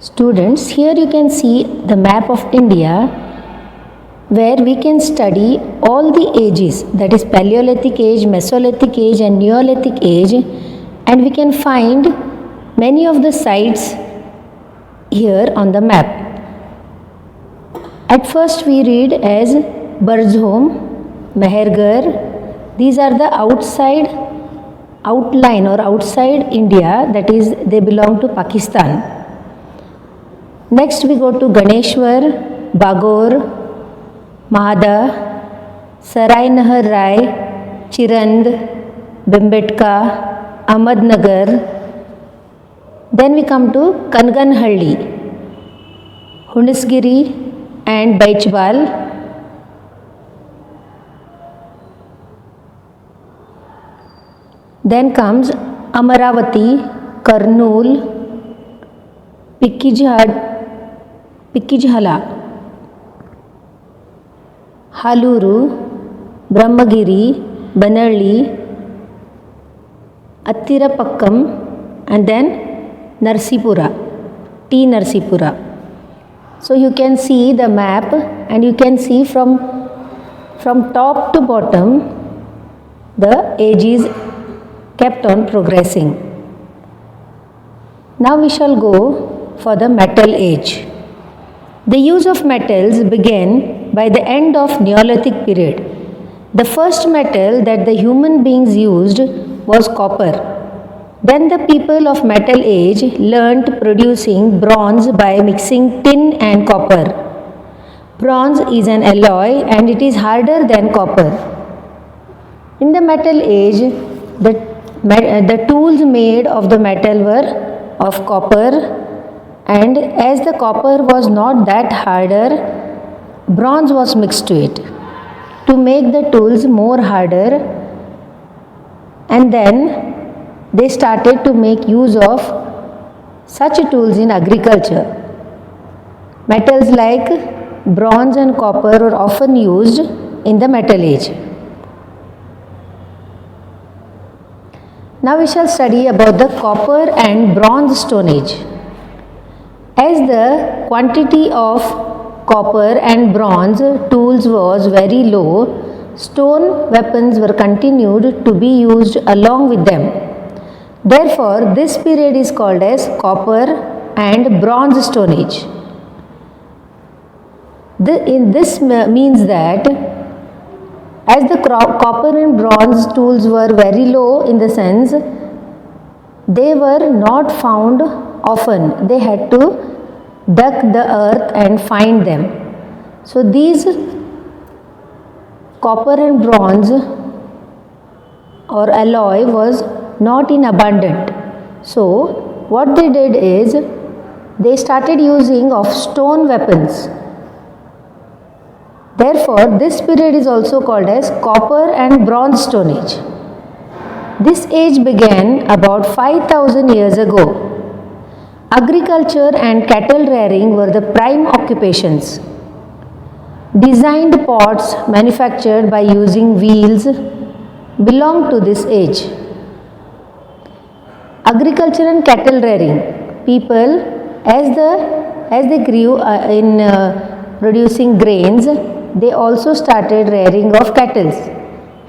Students, here you can see the map of India where we can study all the ages, that is Paleolithic age, Mesolithic age and Neolithic age, and we can find many of the sites here on the map. At first we read as Burzholm, Mehergarh. These are the outline or outside India, that is they belong to Pakistan. Next we go to Ganeshwar, Bagor, Mahada, Sarai Nahar Rai, Chirand, Bimbetka, Ahmednagar. Then we come to Kanganhalli, Hunisgiri and Baichwal. Then comes Amaravati, Kurnool, Pikkijhala, Haluru, Brahmagiri, Banarli, Attirapakkam, and then Narsipura, T. Narsipura. So you can see the map and you can see from top to bottom the ages kept on progressing. Now we shall go for the metal age. The use of metals began by the end of Neolithic period. The first metal that the human beings used was copper. Then the people of metal age learnt producing bronze by mixing tin and copper. Bronze is an alloy and it is harder than copper. In the metal age, the tools made of the metal were of copper, and as the copper was not that harder, bronze was mixed to it to make the tools more harder, and then they started to make use of such tools in agriculture. Metals like bronze and copper were often used in the metal age. Now we shall study about the copper and bronze stone age. As the quantity of copper and bronze tools was very low, stone weapons were continued to be used along with them. Therefore, this period is called as Copper and Bronze Stone Age. This means that as the copper and bronze tools were very low, in the sense they were not found often, they had to dug the earth and find them. So these copper and bronze or alloy was not in abundant. So what they did is they started using of stone weapons. Therefore, this period is also called as Copper and Bronze Stone Age. This age began about 5,000 years ago. Agriculture and cattle rearing were the prime occupations. Designed pots manufactured by using wheels belong to this age. Agriculture and cattle rearing, people as they grew in producing grains, they also started rearing of cattle,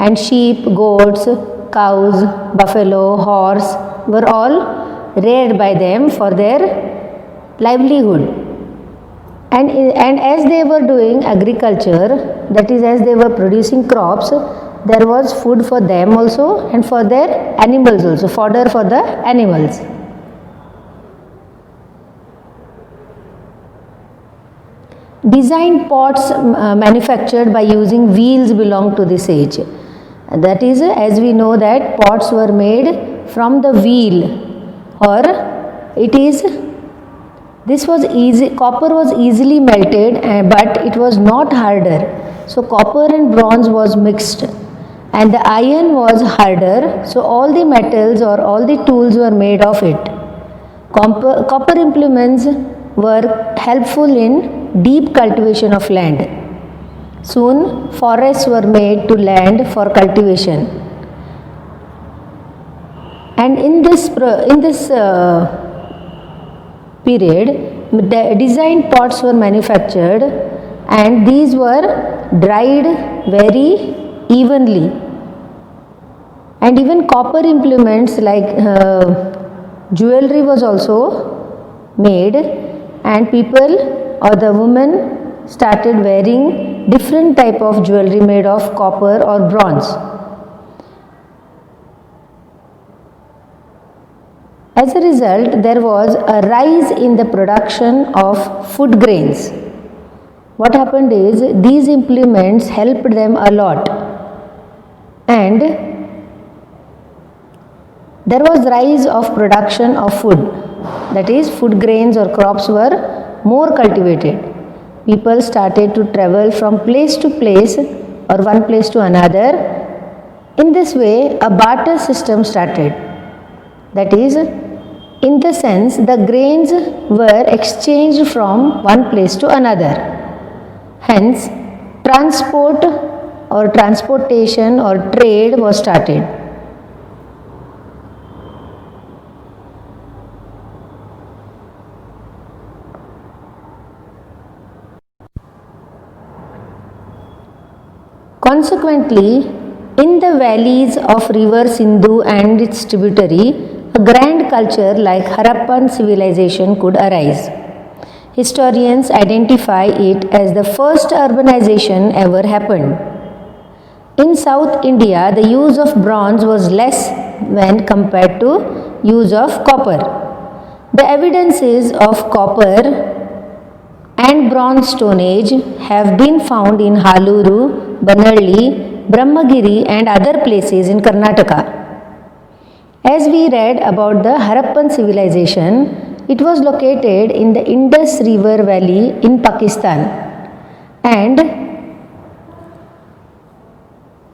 and sheep, goats, cows, buffalo, horse were all reared by them for their livelihood. And as they were doing agriculture, that is as they were producing crops, there was food for them also and for their animals also, fodder for the animals. Designed pots manufactured by using wheels belong to this age. That is, as we know that pots were made from the wheel, or this was easy, copper was easily melted, but it was not harder. So copper and bronze was mixed and the iron was harder, so all the metals or all the tools were made of it. Copper implements were helpful in deep cultivation of land. Soon forests were made to land for cultivation. And in this period, designed pots were manufactured and these were dried very evenly. And even copper implements like jewelry was also made, and people or the women started wearing different type of jewelry made of copper or bronze. As a result, there was a rise in the production of food grains. What happened is these implements helped them a lot, and there was rise of production of food, that is food grains or crops were more cultivated. People started to travel from place to place or one place to another. In this way, a barter system started. That is, in the sense, the grains were exchanged from one place to another. Hence, transport or transportation or trade was started. Consequently, in the valleys of river Sindhu and its tributary, a grand culture like Harappan civilization could arise. Historians identify it as the first urbanization ever happened. In South India, the use of bronze was less when compared to use of copper. The evidences of copper and bronze stone age have been found in Haluru, Banarli, Brahmagiri and other places in Karnataka. As we read about the Harappan civilization, it was located in the Indus River Valley in Pakistan, and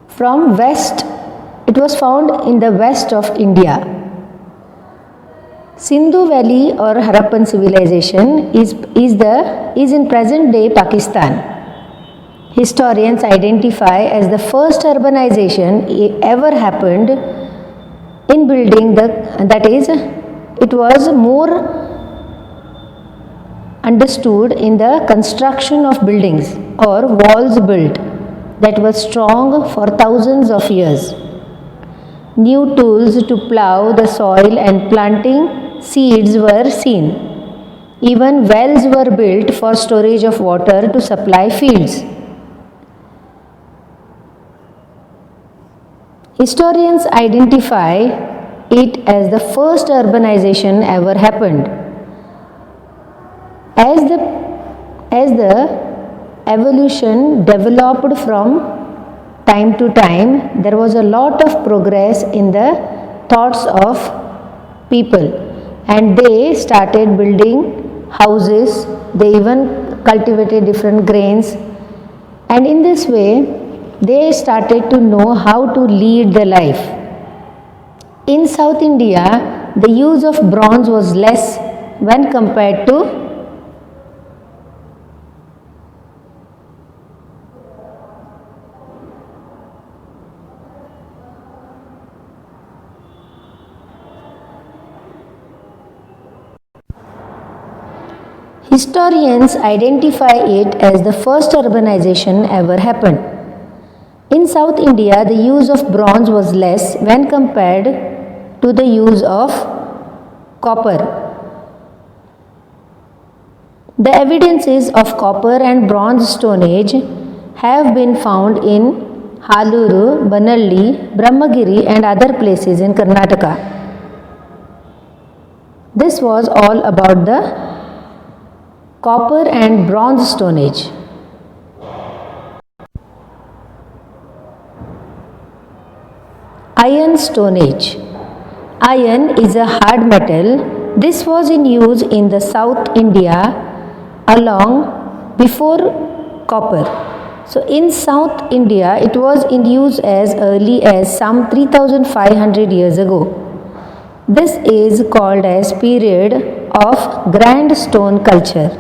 from west, it was found in the west of India. Sindhu Valley or Harappan civilization is in present day Pakistan. Historians identify as the first urbanization ever happened in building that is, it was more understood in the construction of buildings or walls built that were strong for thousands of years. New tools to plow the soil and planting seeds were seen. Even wells were built for storage of water to supply fields. Historians identify it as the first urbanization ever happened. As the evolution developed from time to time, there was a lot of progress in the thoughts of people, and they started building houses, they even cultivated different grains, and in this way they started to know how to lead the life. In South India, the use of bronze was less when compared to Historians identify it as the first urbanization ever happened. In South India, the use of bronze was less when compared to the use of copper. The evidences of copper and bronze stone age have been found in Haluru, Banarli, Brahmagiri and other places in Karnataka. This was all about the copper and bronze stone age. Iron Stone Age. Iron is a hard metal. This was in use in the South India along before copper. So in South India, it was in use as early as some 3500 years ago. This is called as period of Grand Stone Culture.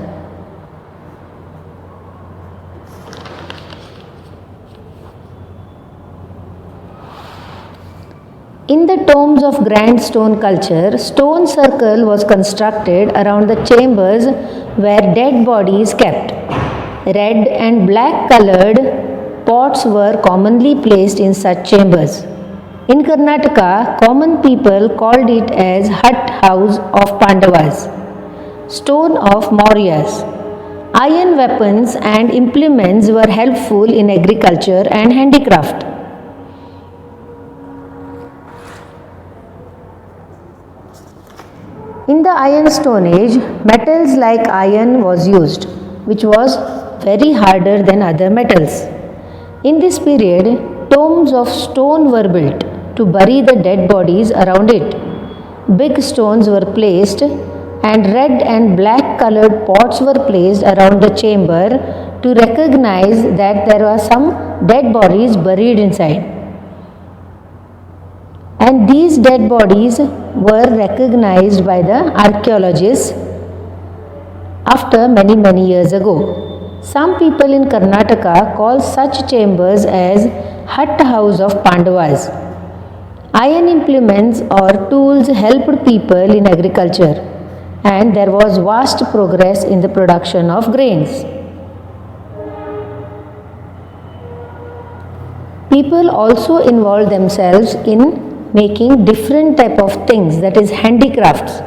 In the tomb forms of grand stone culture, stone circle was constructed around the chambers where dead bodies kept. Red and black colored pots were commonly placed in such chambers. In Karnataka, common people called it as hut house of Pandavas, stone of Mauryas. Iron weapons and implements were helpful in agriculture and handicraft. In the Iron Stone Age, metals like iron was used, which was very harder than other metals. In this period, tombs of stone were built to bury the dead bodies around it. Big stones were placed and red and black colored pots were placed around the chamber to recognize that there were some dead bodies buried inside. And these dead bodies were recognized by the archaeologists after many years ago. Some people in Karnataka call such chambers as hut house of Pandavas. Iron implements or tools helped people in agriculture, and there was vast progress in the production of grains. People also involved themselves in making different type of things, that is handicrafts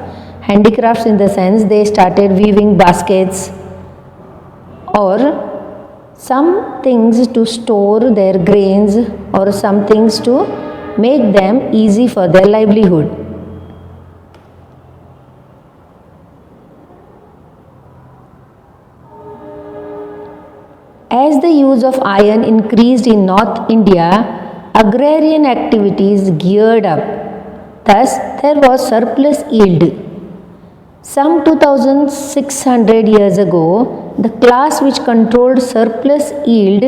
in the sense they started weaving baskets or some things to store their grains or some things to make them easy for their livelihood. As the use of iron increased in North India, agrarian activities geared up. Thus, there was surplus yield. Some 2600 years ago, the class which controlled surplus yield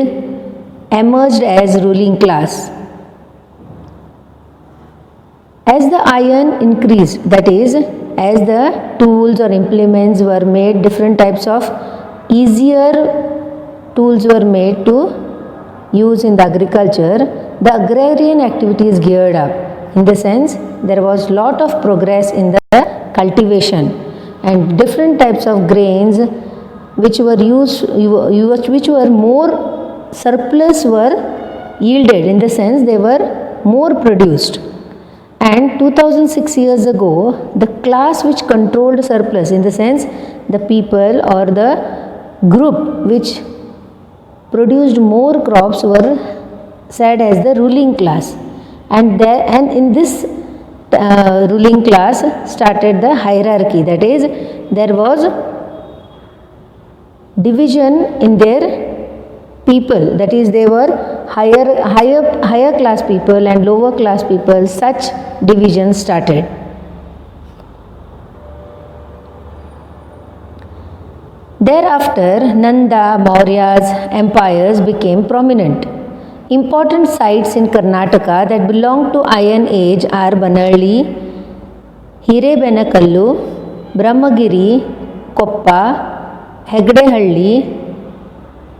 emerged as ruling class. As the iron increased, that is, as the tools or implements were made, different types of easier tools were made to use in the agriculture, the agrarian activities geared up. In the sense, there was lot of progress in the cultivation and different types of grains which were used, which were more surplus were yielded, in the sense they were more produced. And 2006 years ago, the class which controlled surplus, in the sense the people or the group which produced more crops were said as the ruling class, and in this ruling class started the hierarchy, that is, there was division in their people, that is, they were higher class people and lower class people. Such divisions started. Thereafter, Nanda, Mauryas empires became prominent. Important sites in Karnataka that belong to Iron Age are Banarli, Hirebenakallu, Brahmagiri, Koppa, Hegdehalli,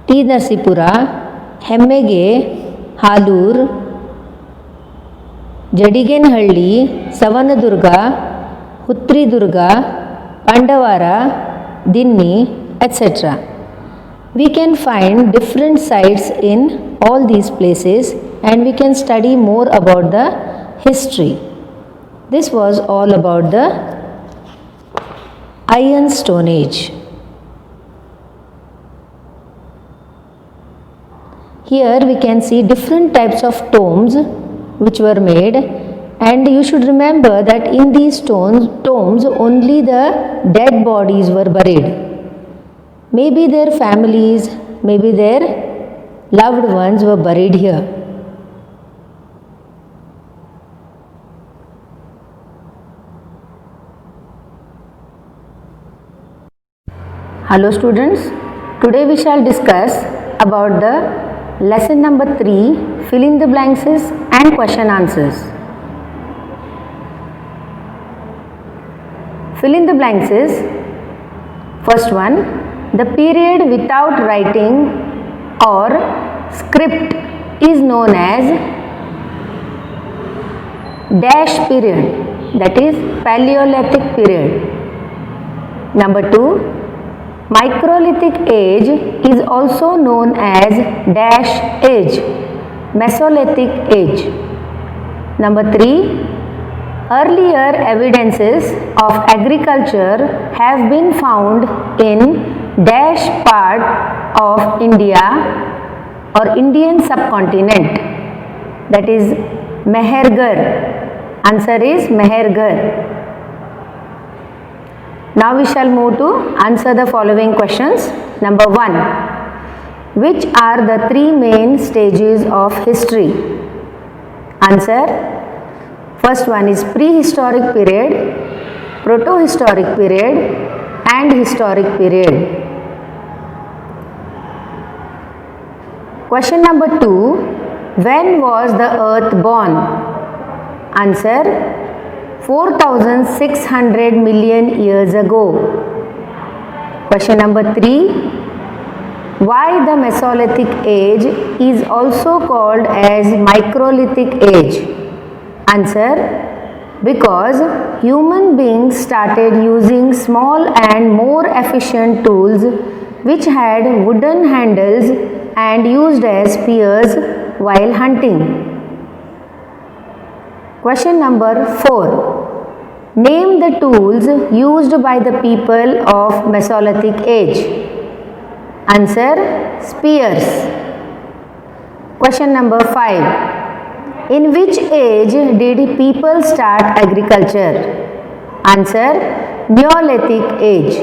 T. Narsipura, Hemmege, Halur, Jadigenhalli, Savanadurga, Hutridurga, Pandavara, Dinni, etc. We can find different sites in all these places and we can study more about the history. This was all about the Iron Stone Age. Here we can see different types of tombs which were made, and you should remember that in these tombs only the dead bodies were buried. Maybe their families, maybe their loved ones were buried here. Hello students, today we shall discuss about the lesson number 3, fill in the blanks and question answers. Fill in the blanks is, first one, the period without writing or script is known as. dash period, that is Paleolithic period. Number 2, Microlithic age is also known as dash age, Mesolithic age. Number 3, earlier evidences of agriculture have been found in dash part of India or Indian subcontinent, that is Mehergarh. Answer is Mehergarh. Now we shall move to answer the following questions. Number 1. Which are the 3 main stages of history? Answer. First one is prehistoric period, protohistoric period and historic period. Question number 2. When was the earth born? Answer. 4,600 million years ago. Question number 3. Why the Mesolithic age is also called as Microlithic age? Answer. Because human beings started using small and more efficient tools which had wooden handles and used as spears while hunting. Question number 4. Name the tools used by the people of Mesolithic age. Answer. Spears. Question number 5. In which age did people start agriculture? Answer. Neolithic age.